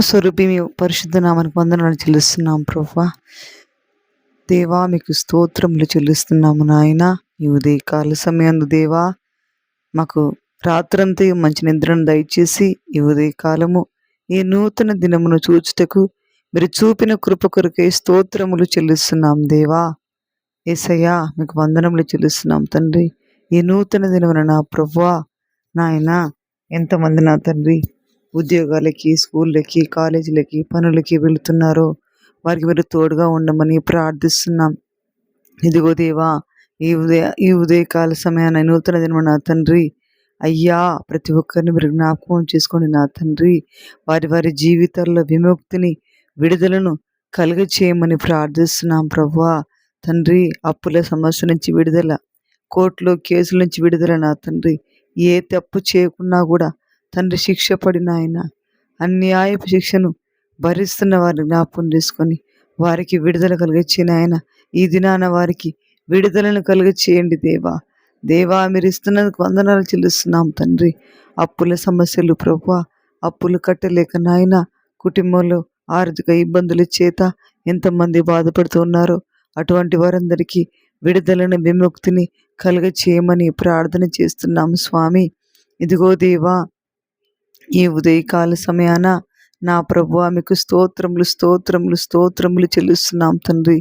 స్వరూపి మీ పరిశుద్ధ నామానికి వందనాలు చెల్లిస్తున్నాం ప్రభువా. దేవా మీకు స్తోత్రములు చెల్లిస్తున్నాము నాయన. ఈ ఉదయకాల సమయంలో దేవా మాకు రాత్రంతా మంచి నిద్రను దయచేసి ఈ ఉదయకాలము ఈ నూతన దినమును చూచుటకు మీరు చూపిన కృప కొరకై స్తోత్రములు చెల్లిస్తున్నాం దేవా. యేసయ్యా మీకు వందనములు చెల్లిస్తున్నాం తండ్రి. ఈ నూతన దినమున నా ప్రభువా నాయన, ఎంతమంది నా తండ్రి ఉద్యోగాలకి, స్కూళ్ళకి, కాలేజీలకి, పనులకి వెళుతున్నారో వారికి మీరు తోడుగా ఉండమని ప్రార్థిస్తున్నాం. ఇదిగో దేవా, ఈ ఉదయకాల సమయాన నూతన దినమున నా తండ్రి అయ్యా, ప్రతి ఒక్కరిని మీరు జ్ఞాపకం చేసుకోండి నా తండ్రి. వారి వారి జీవితాల్లో విముక్తిని, విడుదలను కలుగ చేయమని ప్రార్థిస్తున్నాం ప్రభువా. తండ్రి, అప్పుల సమస్య నుంచి విడుదల, కోర్టులో కేసుల నుంచి విడుదల నా తండ్రి. ఏ తప్పు చేయకున్నా కూడా తండ్రి శిక్ష పడిన ఆయన అన్యాయపు శిక్షను భరిస్తున్న వారిని జ్ఞాపకం చేసుకొని వారికి విడుదల కలిగచ్చిన ఆయన ఈ దినాన వారికి విడుదలను కలిగచేయండి దేవా. దేవా, మీరు ఇస్తున్నందుకు వందనాలు చెల్లిస్తున్నాం తండ్రి. అప్పుల సమస్యలు ప్రభువా, అప్పులు కట్టలేక నాయన కుటుంబంలో ఆర్థిక ఇబ్బందుల చేత ఎంతమంది బాధపడుతూ ఉన్నారో అటువంటి వారందరికీ విడుదలను, విముక్తిని కలుగ చేయమని ప్రార్థన చేస్తున్నాము స్వామి. ఇదిగో దేవా, ఈ ఉదయకాల సమయాన నా ప్రభువా మీకు స్తోత్రములు స్తోత్రములు స్తోత్రములు చెల్లిస్తున్నాం తండ్రి.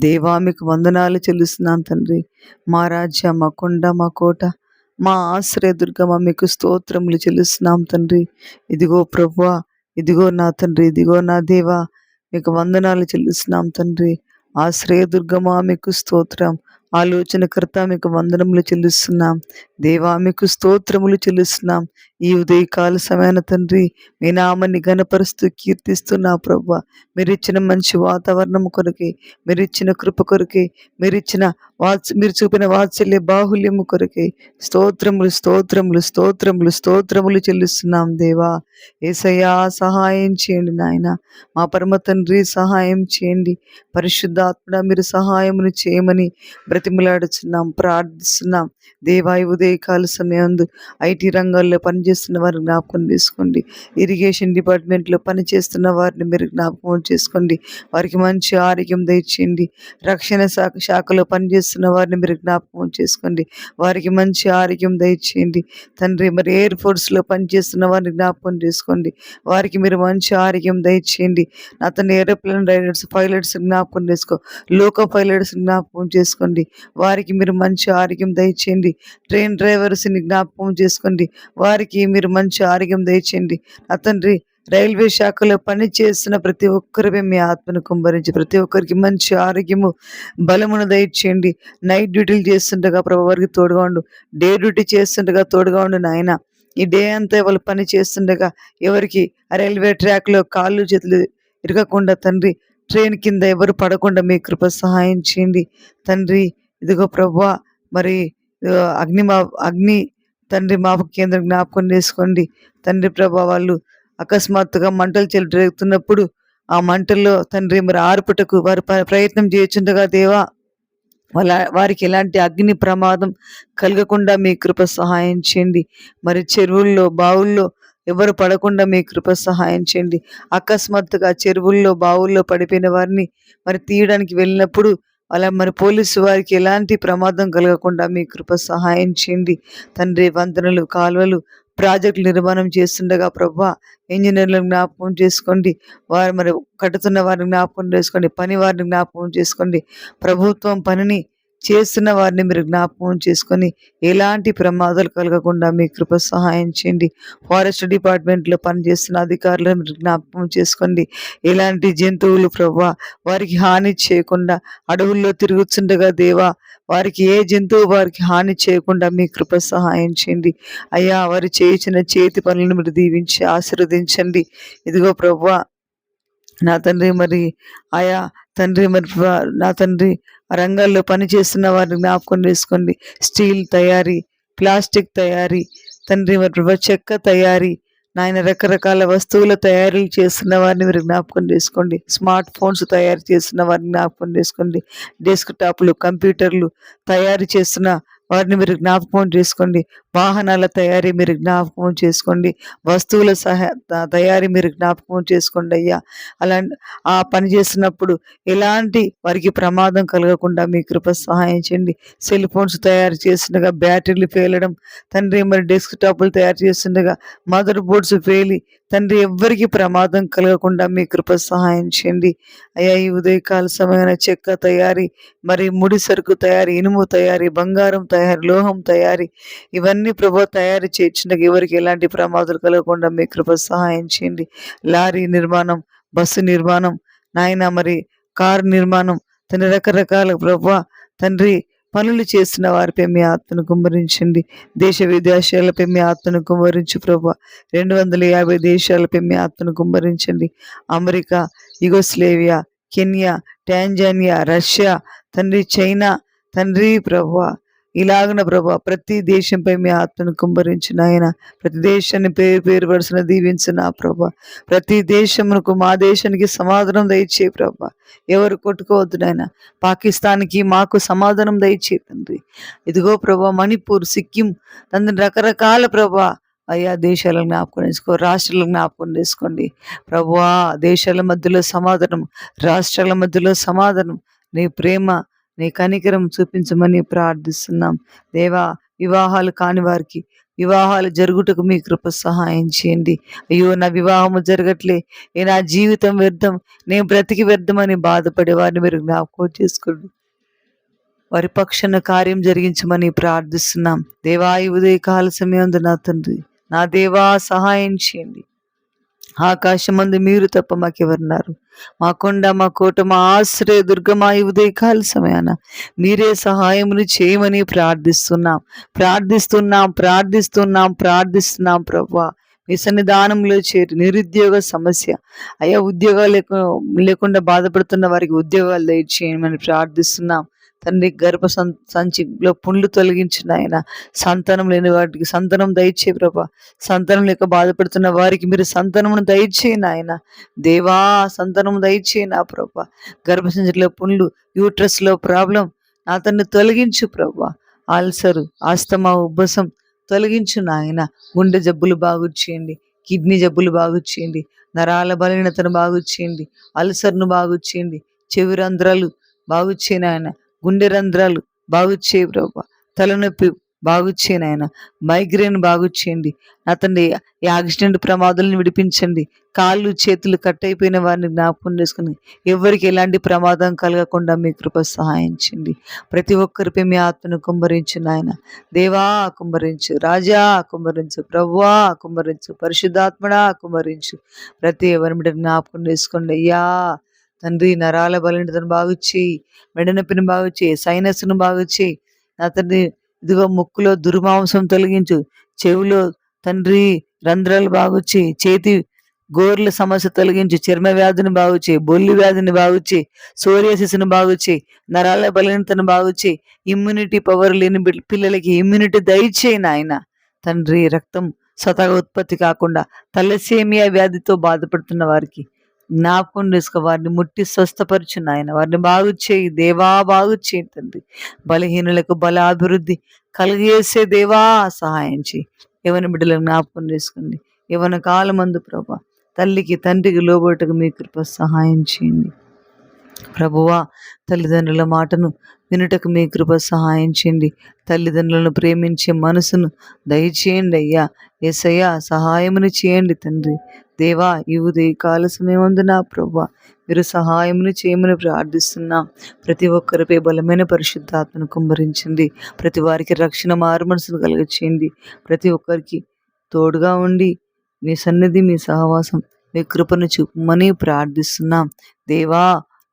దేవా మీకు వందనాలు చెల్లిస్తున్నాం తండ్రి. మా రాజ్య, మా కొండ, మా కోట, మా ఆశ్రయదుర్గమ మీకు స్తోత్రములు చెల్లిస్తున్నాం తండ్రి. ఇదిగో ప్రభువా, ఇదిగో నా తండ్రి, ఇదిగో నా దేవా మీకు వందనాలు చెల్లిస్తున్నాం తండ్రి. ఆశ్రయదుర్గమా మీకు స్తోత్రం. ఆలోచనకర్త మీకు వందనములు చెల్లిస్తున్నాం దేవా. మీకు స్తోత్రములు చెల్లిస్తున్నాం. ఈ ఉదయకాల సమయాన తండ్రి మీ నామాన్ని ఘనపరుస్తూ కీర్తిస్తున్నా ప్రభువా. మీరిచ్చిన మంచి వాతావరణం కొరకే, మీరిచ్చిన కృప కొరకే, మీరు చూపిన వాత్సల్య బాహుల్యము కొరకే స్తోత్రములు స్తోత్రములు స్తోత్రములు స్తోత్రములు చెల్లిస్తున్నాం దేవా. యేసయ్యా సహాయం చేయండి నాయన. మా పరమ తండ్రి సహాయం చేయండి. పరిశుద్ధాత్మ మీరు సహాయమును చేయమని బ్రతిమలాడుచున్నాం, ప్రార్థిస్తున్నాం దేవా. ఈ ఉదయకాల సమయంలో ఐటీ రంగాల్లో పనిచేస్తున్న వారిని జ్ఞాపకం చేసుకోండి. ఇరిగేషన్ డిపార్ట్మెంట్లో పనిచేస్తున్న వారిని మీరు జ్ఞాపకం చేసుకోండి. వారికి మంచి ఆరోగ్యం దయచేయండి. రక్షణ శాఖలో పనిచేస్తున్న వారిని మీరు జ్ఞాపకం చేసుకోండి. వారికి మంచి ఆరోగ్యం దయచేయండి తండ్రి. మరి ఎయిర్ ఫోర్స్లో పనిచేస్తున్న వారిని జ్ఞాపకం చేసుకోండి. వారికి మీరు మంచి ఆరోగ్యం దయచేయండి. అతని ఏరోప్లేన్ రైడర్స్, పైలట్స్ జ్ఞాపకం చేసుకో, లోకో పైలట్స్ జ్ఞాపకం చేసుకోండి. వారికి మీరు మంచి ఆరోగ్యం దయచేయండి. ట్రైన్ డ్రైవర్స్ని జ్ఞాపకం చేసుకోండి. వారికి మీరు మంచి ఆరోగ్యం దయచేయండి. తండ్రి, రైల్వే శాఖలో పని చేస్తున్న ప్రతి ఒక్కరిపై మీ ఆత్మను కుమ్మరించి ప్రతి ఒక్కరికి మంచి ఆరోగ్యము, బలమును దయచేయండి. నైట్ డ్యూటీలు చేస్తుండగా ప్రభు వారికి తోడుగా ఉండు. డే డ్యూటీ చేస్తుండగా తోడుగా ఉండు నాయన. ఈ డే అంతా వాళ్ళు పని చేస్తుండగా ఎవరికి రైల్వే ట్రాక్లో కాళ్ళు చేతులు ఇరగకుండా తండ్రి, ట్రైన్ కింద ఎవరు పడకుండా మీ కృప సహాయం చేయండి తండ్రి. ఇదిగో ప్రభువా, మరి అగ్ని తండ్రి మాపు కేంద్రం జ్ఞాపకం చేసుకోండి తండ్రి. ప్రభా, వాళ్ళు అకస్మాత్తుగా మంటలు చెలరేగుతున్నప్పుడు ఆ మంటల్లో తండ్రి మరి ఆర్పుటకు వారు ప్రయత్నం చేయుచుండగా దేవా, వారికి ఎలాంటి అగ్ని ప్రమాదం కలగకుండా మీ కృప సహాయం చేయండి. మరి చెరువుల్లో, బావుల్లో ఎవరు పడకుండా మీ కృప సహాయం చేయండి. అకస్మాత్తుగా చెరువుల్లో, బావుల్లో పడిపోయిన వారిని మరి తీయడానికి వెళ్ళినప్పుడు అలా మరి పోలీసు వారికి ఎలాంటి ప్రమాదం కలగకుండా మీ కృప సహాయం చేయండి తండ్రి. వంతెనలు, కాలువలు, ప్రాజెక్టులు నిర్మాణం చేస్తుండగా ప్రభా, ఇంజనీర్లను జ్ఞాపకం చేసుకోండి. వారు మరి కట్టుతున్న వారిని జ్ఞాపకం చేసుకోండి. పని వారిని జ్ఞాపకం చేసుకోండి. ప్రభుత్వం పనిని చేస్తున్న వారిని మీరు జ్ఞాపకం చేసుకొని ఎలాంటి ప్రమాదాలు కలగకుండా మీ కృప సహాయం చేయండి. ఫారెస్ట్ డిపార్ట్మెంట్లో పనిచేస్తున్న అధికారులను మీరు జ్ఞాపకం చేసుకోండి. ఎలాంటి జంతువులు ప్రభా వారికి హాని చేయకుండా అడవుల్లో తిరుగుతుండగా దేవా, వారికి ఏ జంతువు వారికి హాని చేయకుండా మీ కృప సహాయం చేయండి అయ్యా. వారు చేయించిన చేతి పనులను మీరు దీవించి ఆశీర్వదించండి. ఇదిగో ప్రభువా నా తండ్రి, మరి ఆయా తండ్రి మరి నా తండ్రి రంగాల్లో పనిచేస్తున్న వారిని జ్ఞాపకం చేసుకోండి. స్టీల్ తయారీ, ప్లాస్టిక్ తయారీ తండ్రి, మరి చెక్క తయారీ నాయన, రకరకాల వస్తువుల తయారీలు చేస్తున్న వారిని మీరు జ్ఞాపకం చేసుకోండి. స్మార్ట్ ఫోన్స్ తయారు చేస్తున్న వారిని జ్ఞాపకం చేసుకోండి. డెస్క్ టాప్లు, కంప్యూటర్లు తయారు చేస్తున్న వారిని మీరు జ్ఞాపకం చేసుకోండి. వాహనాల తయారీ మీరు జ్ఞాపకం చేసుకోండి. వస్తువుల తయారీ మీరు జ్ఞాపకం చేసుకోండి అయ్యా. అలా ఆ పని చేస్తున్నప్పుడు ఎలాంటి వారికి ప్రమాదం కలగకుండా మీ కృప సహాయం చేయండి. సెల్ ఫోన్స్ తయారు చేస్తుండగా బ్యాటరీలు పేలడం తండ్రి, మరి డెస్క్ టాపులు తయారు చేస్తుండగా మదర్ బోర్డ్స్ పేలి తండ్రి ఎవ్వరికి ప్రమాదం కలగకుండా మీ కృప సహాయం చేయండి అయ్యా. ఈ ఉదయకాల సమయమైన చెక్క తయారీ, మరి ముడి సరుకు తయారీ, ఇనుము తయారీ, బంగారం తయారీ, లోహం తయారీ, ఇవన్నీ ప్రభు తయారు చేయించుండగా ఎవరికి ఎలాంటి ప్రమాదాలు కలగకుండా మీ కృప సహాయం చేయండి. లారీ నిర్మాణం, బస్సు నిర్మాణం నాయన, మరి కారు నిర్మాణం తండ్రి, రకరకాల ప్రభు తండ్రి పనులు చేస్తున్న వారిపై మీ ఆత్మను కుమ్మరించండి. దేశ విదేశాలపై మీ ఆత్మను కుమ్మరించు ప్రభు. 250 దేశాలపై మీ ఆత్మను కుమ్మరించండి. America, Yugoslavia, Kenya, Tanzania, Russia తండ్రి, చైనా తండ్రి ప్రభు, ఇలాగన ప్రభు ప్రతి దేశంపై మీ ఆత్మను కుమ్మరించిన ఆయన. ప్రతి దేశాన్ని పేరు పేరు వరుసన దీవించిన ప్రభు. ప్రతి దేశమునకు మా దేశానికి సమాధానం దయచే ప్రభు. ఎవరు కొట్టుకోవద్దు నాయన. పాకిస్తాన్కి మాకు సమాధానం దయచే తండ్రి. ఇదిగో ప్రభు మణిపూర్, సిక్కిం తండ్రి రకరకాల ప్రభు అయ్యా దేశాలను జ్ఞాపకం చేసుకో, రాష్ట్రాలను జ్ఞాపకం చేసుకోండి ప్రభువా. దేశాల మధ్యలో సమాధానం, రాష్ట్రాల మధ్యలో సమాధానం, నీ ప్రేమ నీ కనికరం చూపించమని ప్రార్థిస్తున్నాం దేవా. వివాహాలు కాని వారికి వివాహాలు జరుగుటకు మీ కృప సహాయం చేయండి. అయ్యో నా వివాహము జరగట్లే, నా జీవితం వ్యర్థం, నేను బ్రతికి వ్యర్థమని బాధపడే వారిని మీరు జ్ఞాపకం చేసుకోండి. వారి పక్షాన కార్యం జరిగించమని ప్రార్థిస్తున్నాం దేవా. ఈ ఉదయకాల సమయం నా తండ్రి, నా దేవా సహాయం చేయండి. ఆకాశమందు మీరు తప్ప మాకెవరున్నారు? మా కొండ, మా కోట, మా ఆశ్రయ దుర్గమా, ఈ ఉదయకాల సమయాన మీరే సహాయమును చేయమని ప్రార్థిస్తున్నాం ప్రభువా. మీ సన్నిధానంలో చేరి నిరుద్యోగ సమస్య అయ్యా, ఉద్యోగాలు లేకుండా బాధపడుతున్న వారికి ఉద్యోగాలు దయచేయమని ప్రార్థిస్తున్నాం తండ్రి. గర్భ సంచిలో పుండ్లు తొలగించిన ఆయన, సంతానం లేని వాటికి సంతానం దయచే ప్రభా. సంతానం లేక బాధపడుతున్న వారికి మీరు సంతానమును దయచేయను ఆయన దేవా. సంతానం దయచేయి నా ప్రభా. గర్భ సంచిలో పుండ్లు, యూట్రస్లో ప్రాబ్లం నా తండ్రి తొలగించు ప్రభా. ఆల్సరు, ఆస్తమా, ఉబ్బసం తొలగించు నాయన. గుండె జబ్బులు బాగు చేయండి, కిడ్నీ జబ్బులు బాగు చేయండి, నరాల బలహీనతను బాగు చేయండి, అల్సర్ను బాగు చేయండి, చెవి రంధ్రాలు బాగు చేయను ఆయన, గుండె రంధ్రాలు బాగు చేయి ప్రభా. తలనొప్పి బాగు చేయను ఆయన, మైగ్రేన్ బాగు చేయండి నా తండ్రి. ఈ యాక్సిడెంట్ ప్రమాదాలను విడిపించండి. కాళ్ళు చేతులు కట్ అయిపోయిన వారిని జ్ఞాపకం చేసుకుని ఎవరికి ఎలాంటి ప్రమాదం కలగకుండా మీ కృప సహాయం చేయండి. ప్రతి ఒక్కరిపై మీ ఆత్మను కుమ్మరించు నాయన దేవా. కుమ్మరించు రాజా, కుమ్మరించు ప్రభువా, కుమ్మరించు పరిశుద్ధాత్మడా, కుమ్మరించు. ప్రతి ఎవరి మీద జ్ఞాపకం చేసుకోండి అయ్యా తండ్రి. నరాల బలహీనతను బాగు చేయి, మెడనొప్పిని బాగు చేయి, సైనస్ను బాగు చేయి నా తండ్రి. ఇదిగో ముక్కులో దుర్మాంసం తొలగించు, చెవిలో తండ్రి రంధ్రాలు బాగు చేయి, చేతి గోర్ల సమస్య తొలగించు, చర్మ వ్యాధిని బాగు చేయి, బొల్లి వ్యాధిని బాగు చేయి, సోరియాసిస్ను బాగు చేయి, నరాల బలహీనతను బాగు చేయి. ఇమ్యూనిటీ పవర్ లేని పిల్లలకి ఇమ్యూనిటీ దయచేయి నాయన తండ్రి. రక్తం స్వతహాగా ఉత్పత్తి కాకుండా తలసేమియా వ్యాధితో బాధపడుతున్న వారికి జ్ఞాపకం చేసుకో, వారిని ముట్టి స్వస్థపరచు నాయన. వారిని బాగు చేయి దేవా, బాగు చేయి తండ్రి. బలహీనులకు బలాభివృద్ధి కలిగేసే దేవా సహాయం చేయి. యవన బిడ్డలకు జ్ఞాపకం చేసుకోండి. యవన కాలమందు ప్రభా తల్లికి తండ్రికి లోబట్టుకు మీ కృప సహాయం చేయండి ప్రభువా. తల్లిదండ్రుల మాటను వినుటకు మీ కృప సహాయం చేయండి. తల్లిదండ్రులను ప్రేమించే మనసును దయచేయండి అయ్యా. యేసయ్యా సహాయమును చేయండి తండ్రి దేవా. ఈ ఉదయకాల సమయమందు నా ప్రభువా మీరు సహాయమును చేయమని ప్రార్థిస్తున్నాం. ప్రతి ఒక్కరిపై బలమైన పరిశుద్ధాత్మను కుమ్మరించండి. ప్రతి వారికి రక్షణ మారు మనసును కలుగచేయండి. ప్రతి ఒక్కరికి తోడుగా ఉండి మీ సన్నిధి, మీ సహవాసం, మీ కృపను చూపమని ప్రార్థిస్తున్నాం దేవా.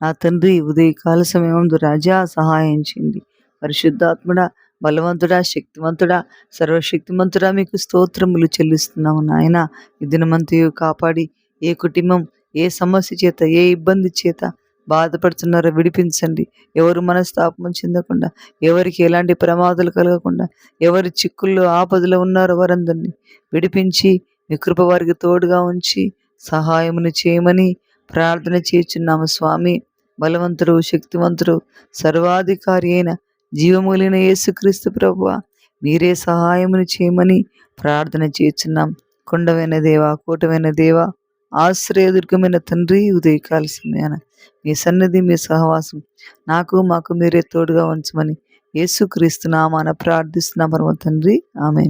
నా తండ్రి ఉదయకాల సమయమందు రాజా సహాయం చేయండి. పరిశుద్ధాత్ముడా, బలవంతుడా, శక్తివంతుడా, సర్వశక్తిమంతుడా మీకు స్తోత్రములు చెల్లిస్తున్నాము నాయన. ఈ దినమంతయు కాపాడి ఏ కుటుంబం ఏ సమస్య చేత ఏ ఇబ్బంది చేత బాధపడుతున్నారో విడిపించండి. ఎవరు మనస్తాపం చెందకుండా, ఎవరికి ఎలాంటి ప్రమాదాలు కలగకుండా, ఎవరి చిక్కుల్లో ఆపదలో ఉన్నారో వారందరినీ విడిపించి మీ కృప వారికి తోడుగా ఉంచి సహాయమును చేయమని ప్రార్థన చేస్తున్నాము స్వామి. బలవంతుడు, శక్తివంతుడు, సర్వాధికారి అయిన జీవము కలిగిన యేసుక్రీస్తు ప్రభువా, మీరే సహాయమును చేయమని ప్రార్థన చేస్తున్నాం. కొండమైన దేవ, కోటమైన దేవ, ఆశ్రయదుర్గమైన తండ్రి, ఉదయకాల సమయాన మీ సన్నిధి, మీ సహవాసం మాకు మీరే తోడుగా ఉంచమని యేసుక్రీస్తు నామాన ప్రార్థిస్తున్నాం పరమ తండ్రి. ఆమేన్.